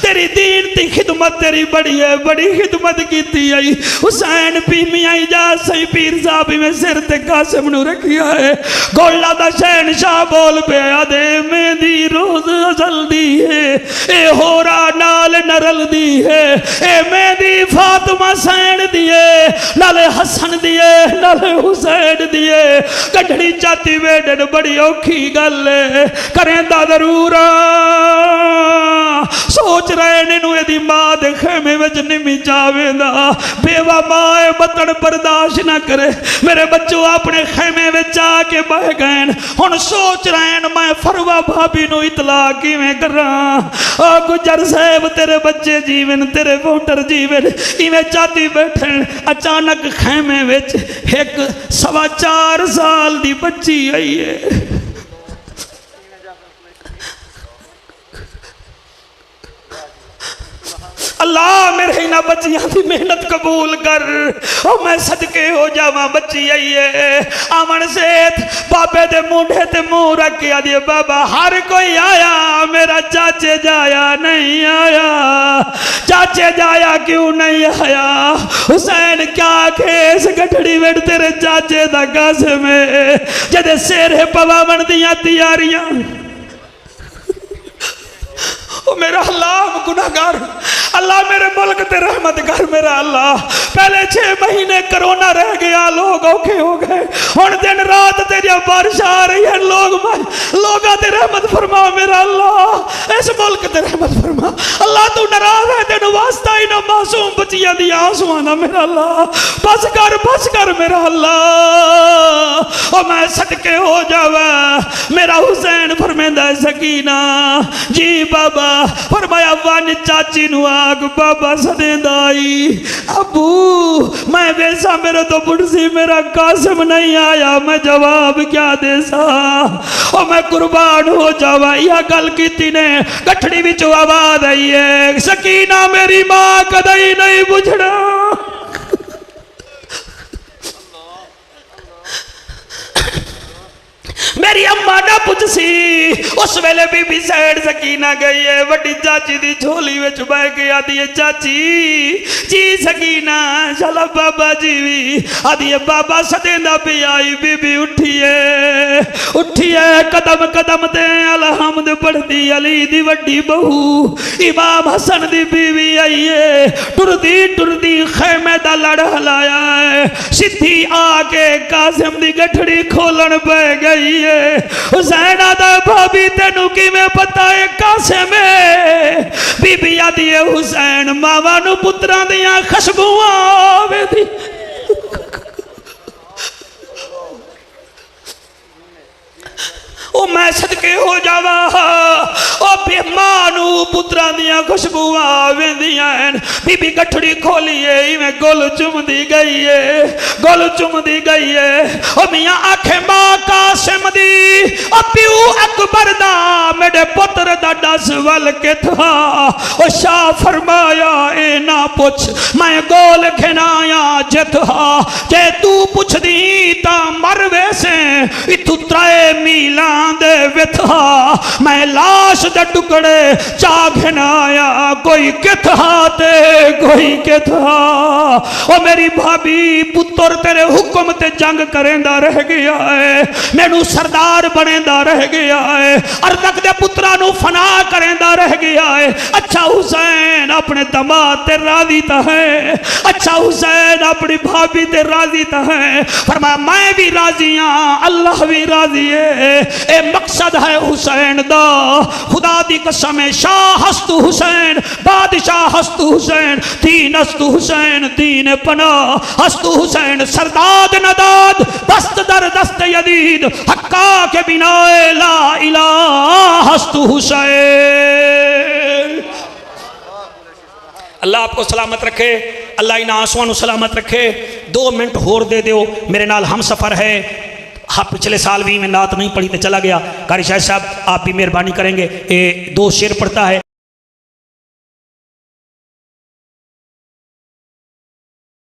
तेरी दीन दी खिदमत तेरी बड़ी है, बड़ी खिदमत की आई। हुसैन पीमिया इजाज सही पीर साहब में सिर ते कासिम नू रखिया है। गोला दा शहनशाह बोल पे आदे मेरी रोज जल्दी है ए होरा नाल नरल दी है ए मेरी फातिमा सैन दिए नाले हसन दिए नाले हुसैन दिए कढ़ड़ी जाती वेडन बड़ी औखी गल करेंदा जरूर सोच रहे ने एदी मां दे खेमे विच निमी जावेंदा बेवा माए बतन बर्दाश्त ना करे मेरे बच्चों अपने खेमे विच आके बह गए हुण सोच रहे मैं फरवा भाभी नू इतला किवें करां। ओ गुजर साहब तेरे बच्चे जीवन तेरे वोटर जीवन इवें जाती बैठन अचानक खेमे विच एक 4.25 साल दी बच्ची आई है। अल्लाह मेरे इन्हां बच्चियां की मेहनत कबूल कर। ओ मैं सदके हो जावा बच्ची आई है आमन सेठ बाबे दे मुंडे ते मुंह रख के आदि बाबा हर कोई आया मेरा चाचे जाया नहीं आया, चाचे जाया क्यों नहीं आया? हुसैन क्या केस गठड़ी वेट तेरे चाचे दा कासिम जदे सिर पवावन दियां तैयारियां। ओ मेरा अल्लाह गुनाहगार अल्लाह मेरे मुल्क ते रहमत कर मेरा अल्लाह। पहले 6 महीने कोरोना रह गया लोग औखे हो गए हुण दिन रात तेरी बारिश आ रही है लोग ते रहमत फरमा मेरा अल्लाह इस मुल्क ते रहमत फरमा। अल्लाह तू नाराज है तेन वास्ता ही ना मासूम बच्चियां दी आंसुआं ना मेरा अल्लाह बस कर मेरा अल्लाह। ओ मैं सदके हो जावा मेरा हुसैन फरमांदा सकीना जी बाबा फरमाया वन चाची नु आग बाबा सदेंदा आई अबू मैं वैसा मेरे तो बुढ़सी मेरा कासिम नहीं आया मैं जवाब क्या दे सा और मैं कुर्बान हो जावा। यह गल की ने गठड़ी विच आवाज आई है सकीना मेरी मां कदई नहीं बुझना। मेरी अम्मा ना पुछसी उस वेले बीबी सैड सकीना गई है वड्डी चाची दी झोली विच बह के आदी है चाची जी सकीना चला बाबा जी भी आदी है बाबा सदेंदा पे आई बीबी उठिए कदम कदम ते अलहमद पढ़दी अली दी वड्डी बहू इमाम हसन दी बीवी आई है टुरदी खैमे दा लड़ हलाया है सीधी आके कासिम दी गठड़ी खोलन पै गई है। हुसैन आदा भाभी तेनू किवें पता है कासिम बीबी आदी है हुसैन मावां नू पुत्रां दियां खुशबूआं आवेंदी। ओ मैं सदके हो जावा ओ बेमानू पुत्रां दियां खुशबूआं आवेंदियां बीबी गठड़ी खोलीए इवें गुल चुमदी गई है ओ मियां आखे मां कासिम दी ओ प्यू अकबर दा मेरे पुत्र दा दस वल किथा ओ शाह फरमाया ए ना पुछ मैं गोल खिनाया जिथा जे तू पुछदी ता मर वैसे इथू 3 मीलां दे विथा मैं लाश दे टुकड़े चा घिनाया कोई किथा ते कोई किथा। ओ मेरी भाभी पुत्र तेरे हुक्म ते जंग करेंदा रह गया है मैनू सरदार बनेंदा रह गया है अरदक दे पुत्रा नू फना करेंदा रह गया है। अच्छा हुसैन अपने दमाद ते राजी ता है अच्छा हुसैन अपनी भाभी ते राजी ता है फरमाया मैं भी राजी हाँ अल्लाह भी राजी है ए मकसद है हुसैन दा खुदा दी कसम है शाह हस्तु हुसैन बादशाह हस्तु हुसैन दीन हस्तु हुसैन दीन पना हस्तु हुसैन सरदाद नदाद दस्त दर दस्त यदीद हक्का के बिना ला इलाह हस्तु हुसैन। अल्लाह आपको सलामत रखे अल्लाह इन आंसुओं सलामत रखे। 2 मिनट होर दे दो मेरे नाल हम सफ़र है। हाँ पिछले साल भी मैं नात नहीं पढ़ी तो चला गया। कारी शाह साहब आप भी मेहरबानी करेंगे ये 2 शेर पढ़ता है।